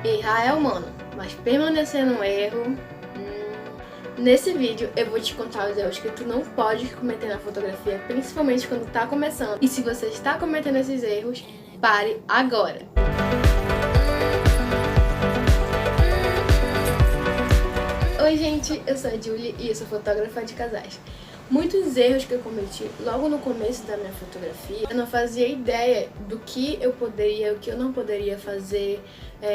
Errar é humano, mas permanecer no erro... Nesse vídeo eu vou te contar os erros que tu não pode cometer na fotografia, principalmente quando tá começando. E se você está cometendo esses erros, pare agora! Oi gente, eu sou a Julie e eu sou fotógrafa de casais. Muitos erros que eu cometi logo no começo da minha fotografia, eu não fazia ideia do que eu poderia, o que eu não poderia fazer,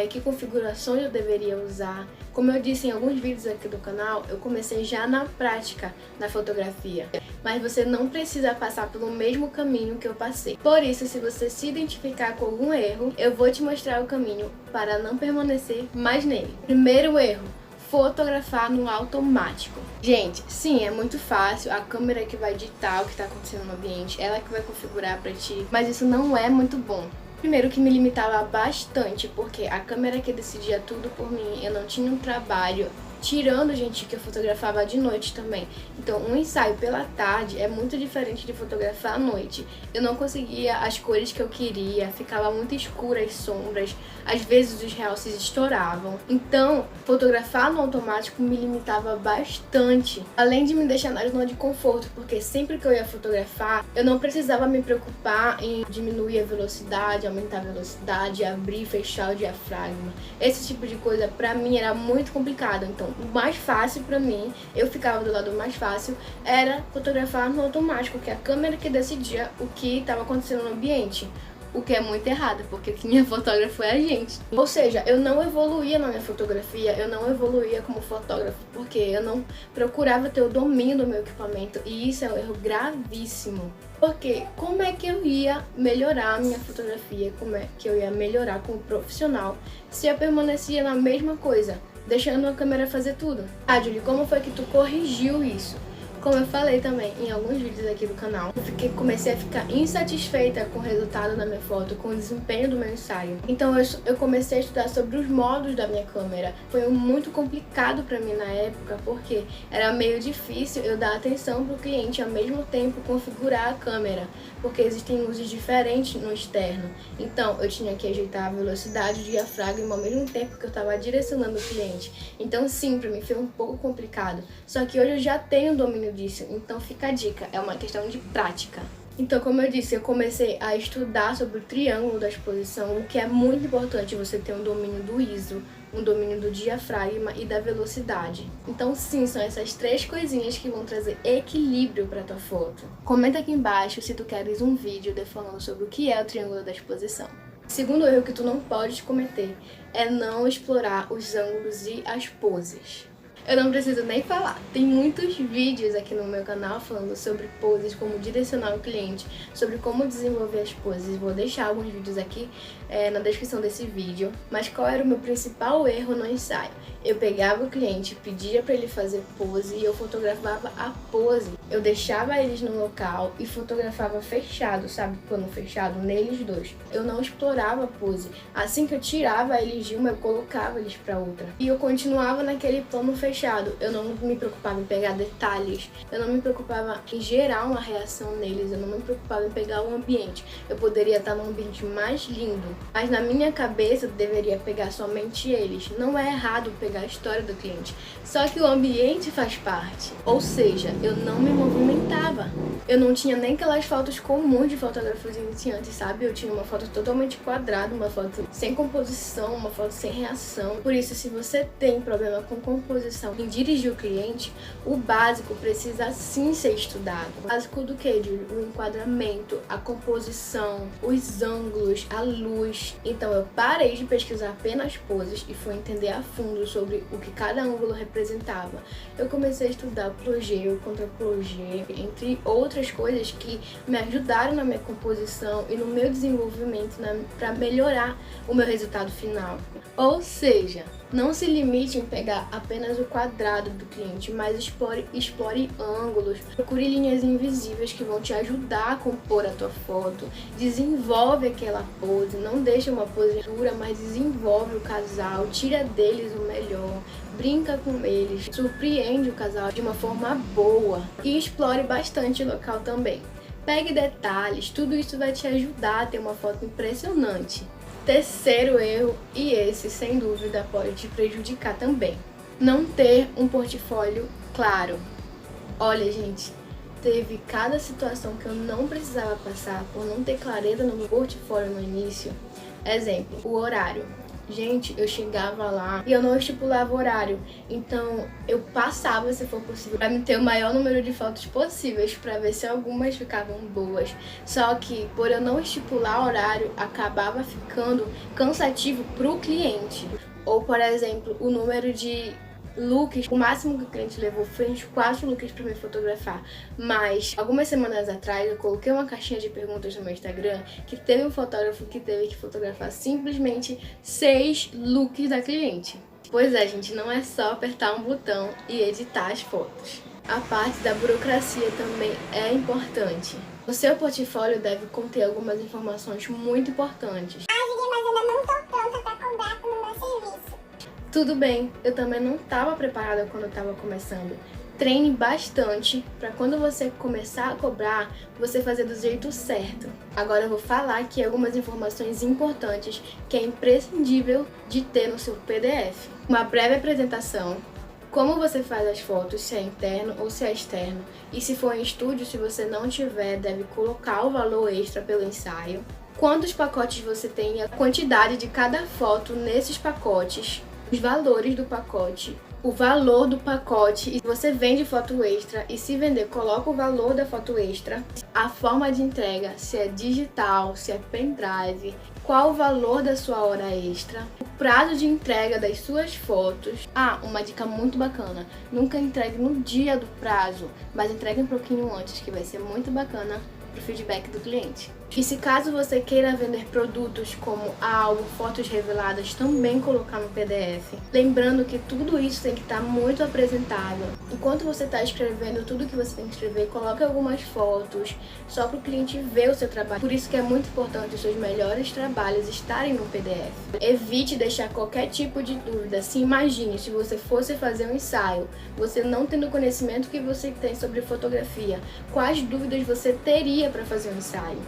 que configurações eu deveria usar. Como eu disse em alguns vídeos aqui do canal, eu comecei já na prática na fotografia, mas você não precisa passar pelo mesmo caminho que eu passei. Por isso, se você se identificar com algum erro, eu vou te mostrar o caminho para não permanecer mais nele. Primeiro erro: fotografar no automático. Gente, sim, é muito fácil, a câmera que vai ditar o que está acontecendo no ambiente, ela que vai configurar para ti, mas isso não é muito bom. Primeiro que me limitava bastante, porque a câmera que decidia tudo por mim, eu não tinha um trabalho, tirando, gente, que eu fotografava de noite também. Então, um ensaio pela tarde é muito diferente de fotografar à noite. Eu não conseguia as cores que eu queria, ficava muito escura as sombras, às vezes os realces estouravam. Então, fotografar no automático me limitava bastante, além de me deixar na zona de conforto, porque sempre que eu ia fotografar, eu não precisava me preocupar em diminuir a velocidade, aumentar a velocidade, abrir e fechar o diafragma. Esse tipo de coisa, pra mim, era muito complicado. Então, o mais fácil pra mim, eu ficava do lado mais fácil, era fotografar no automático, que é a câmera que decidia o que estava acontecendo no ambiente. O que é muito errado, porque quem é fotógrafo é a gente. Ou seja, eu não evoluía na minha fotografia, eu não evoluía como fotógrafo, porque eu não procurava ter o domínio do meu equipamento, e isso é um erro gravíssimo. Porque como é que eu ia melhorar a minha fotografia, como é que eu ia melhorar como profissional, se eu permanecia na mesma coisa, deixando a câmera fazer tudo? Ah, Julie, como foi que tu corrigiu isso? Como eu falei também em alguns vídeos aqui do canal, comecei a ficar insatisfeita com o resultado da minha foto, com o desempenho do meu ensaio. Então eu comecei a estudar sobre os modos da minha câmera. Foi muito complicado pra mim na época, porque era meio difícil eu dar atenção pro cliente e ao mesmo tempo configurar a câmera, porque existem luzes diferentes no externo. Então eu tinha que ajeitar a velocidade do diafragma ao mesmo tempo que eu estava direcionando o cliente. Então sim, pra mim foi um pouco complicado. Só que hoje eu já tenho domínio disso, então fica a dica, é uma questão de prática. Então, como eu disse, eu comecei a estudar sobre o triângulo da exposição, o que é muito importante você ter um domínio do ISO, um domínio do diafragma e da velocidade. Então sim, são essas três coisinhas que vão trazer equilíbrio para tua foto. Comenta aqui embaixo se tu queres um vídeo falando sobre o que é o triângulo da exposição. Segundo erro que tu não pode cometer é não explorar os ângulos e as poses. Eu não preciso nem falar, tem muitos vídeos aqui no meu canal falando sobre poses, como direcionar o cliente, sobre como desenvolver as poses. Vou deixar alguns vídeos aqui na descrição desse vídeo. Mas qual era o meu principal erro no ensaio? Eu pegava o cliente, pedia para ele fazer pose e eu fotografava a pose. Eu deixava eles no local e fotografava fechado, sabe? Plano fechado, neles dois. Eu não explorava a pose. Assim que eu tirava eles de uma, eu colocava eles para outra. E eu continuava naquele plano fechado. Eu não me preocupava em pegar detalhes, eu não me preocupava em gerar uma reação neles, eu não me preocupava em pegar o ambiente. Eu poderia estar num ambiente mais lindo, mas na minha cabeça eu deveria pegar somente eles. Não é errado pegar a história do cliente, só que o ambiente faz parte. Ou seja, eu não me movimentava. Eu não tinha nem aquelas fotos comuns de fotógrafos iniciantes, sabe? Eu tinha uma foto totalmente quadrada, uma foto sem composição, uma foto sem reação. Por isso, se você tem problema com composição em dirigir o cliente, o básico precisa sim ser estudado. O básico do que? O enquadramento, a composição, os ângulos, a luz. Então eu parei de pesquisar apenas poses e fui entender a fundo sobre o que cada ângulo representava. Eu comecei a estudar plongé, contra-plongé, entre outras coisas que me ajudaram na minha composição e no meu desenvolvimento para melhorar o meu resultado final. Ou seja, não se limite em pegar apenas o quadrado do cliente, mas explore ângulos, procure linhas invisíveis que vão te ajudar a compor a tua foto, desenvolve aquela pose, não deixa uma pose dura, mas desenvolve o casal, tira deles o melhor, brinca com eles, surpreende o casal de uma forma boa e explore bastante o local também. Pegue detalhes, tudo isso vai te ajudar a ter uma foto impressionante. terceiro erro, e esse sem dúvida pode te prejudicar também, não ter um portfólio claro. Olha, gente, teve cada situação que eu não precisava passar por não ter clareza no meu portfólio no início. Exemplo, o horário. Gente, eu chegava lá e eu não estipulava horário, então eu passava, se for possível, para me ter o maior número de fotos possíveis, para ver se algumas ficavam boas. Só que, por eu não estipular horário, acabava ficando cansativo pro cliente. Ou, por exemplo, o número de looks, o máximo que o cliente levou foi uns 4 looks para me fotografar, mas algumas semanas atrás eu coloquei uma caixinha de perguntas no meu Instagram que teve um fotógrafo que teve que fotografar simplesmente 6 looks da cliente. Pois é, gente, não é só apertar um botão e editar as fotos. A parte da burocracia também é importante. O seu portfólio deve conter algumas informações muito importantes. Mas ainda não tô pronta para cobrar pelo meu serviço. Tudo bem, eu também não estava preparada quando eu estava começando. Treine bastante para quando você começar a cobrar, você fazer do jeito certo. Agora eu vou falar aqui algumas informações importantes que é imprescindível de ter no seu PDF. Uma breve apresentação, como você faz as fotos, se é interno ou se é externo. E se for em estúdio, se você não tiver, deve colocar o valor extra pelo ensaio. Quantos pacotes você tem e a quantidade de cada foto nesses pacotes. Os valores do pacote, o valor do pacote, e você vende foto extra e se vender, coloca o valor da foto extra, a forma de entrega, se é digital, se é pendrive, qual o valor da sua hora extra, o prazo de entrega das suas fotos. Uma dica muito bacana, nunca entregue no dia do prazo, mas entregue um pouquinho antes, que vai ser muito bacana pro feedback do cliente. E se caso você queira vender produtos como álbum, fotos reveladas, também colocar no PDF. Lembrando que tudo isso tem que estar muito apresentável. Enquanto você está escrevendo tudo que você tem que escrever, coloque algumas fotos, só para o cliente ver o seu trabalho. Por isso que é muito importante os seus melhores trabalhos estarem no PDF. Evite deixar qualquer tipo de dúvida. Se imagine, se você fosse fazer um ensaio, você não tendo o conhecimento que você tem sobre fotografia, quais dúvidas você teria para fazer um ensaio?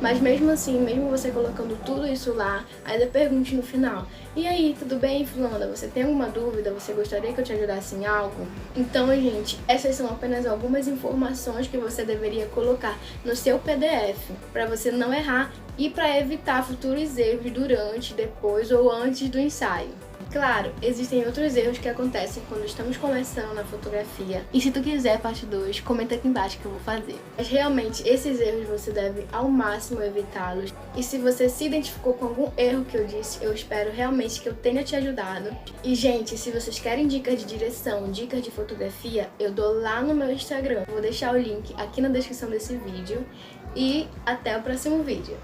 Mas mesmo assim, mesmo você colocando tudo isso lá, ainda pergunte no final: e aí, tudo bem, fulana? Você tem alguma dúvida? Você gostaria que eu te ajudasse em algo? Então, gente, essas são apenas algumas informações que você deveria colocar no seu PDF, para você não errar e para evitar futuros erros durante, depois ou antes do ensaio. Claro, existem outros erros que acontecem quando estamos começando na fotografia. E se tu quiser parte 2, comenta aqui embaixo que eu vou fazer. Mas realmente, esses erros você deve ao máximo evitá-los. E se você se identificou com algum erro que eu disse, eu espero realmente que eu tenha te ajudado. E gente, se vocês querem dicas de direção, dicas de fotografia, eu dou lá no meu Instagram. Vou deixar o link aqui na descrição desse vídeo. E até o próximo vídeo.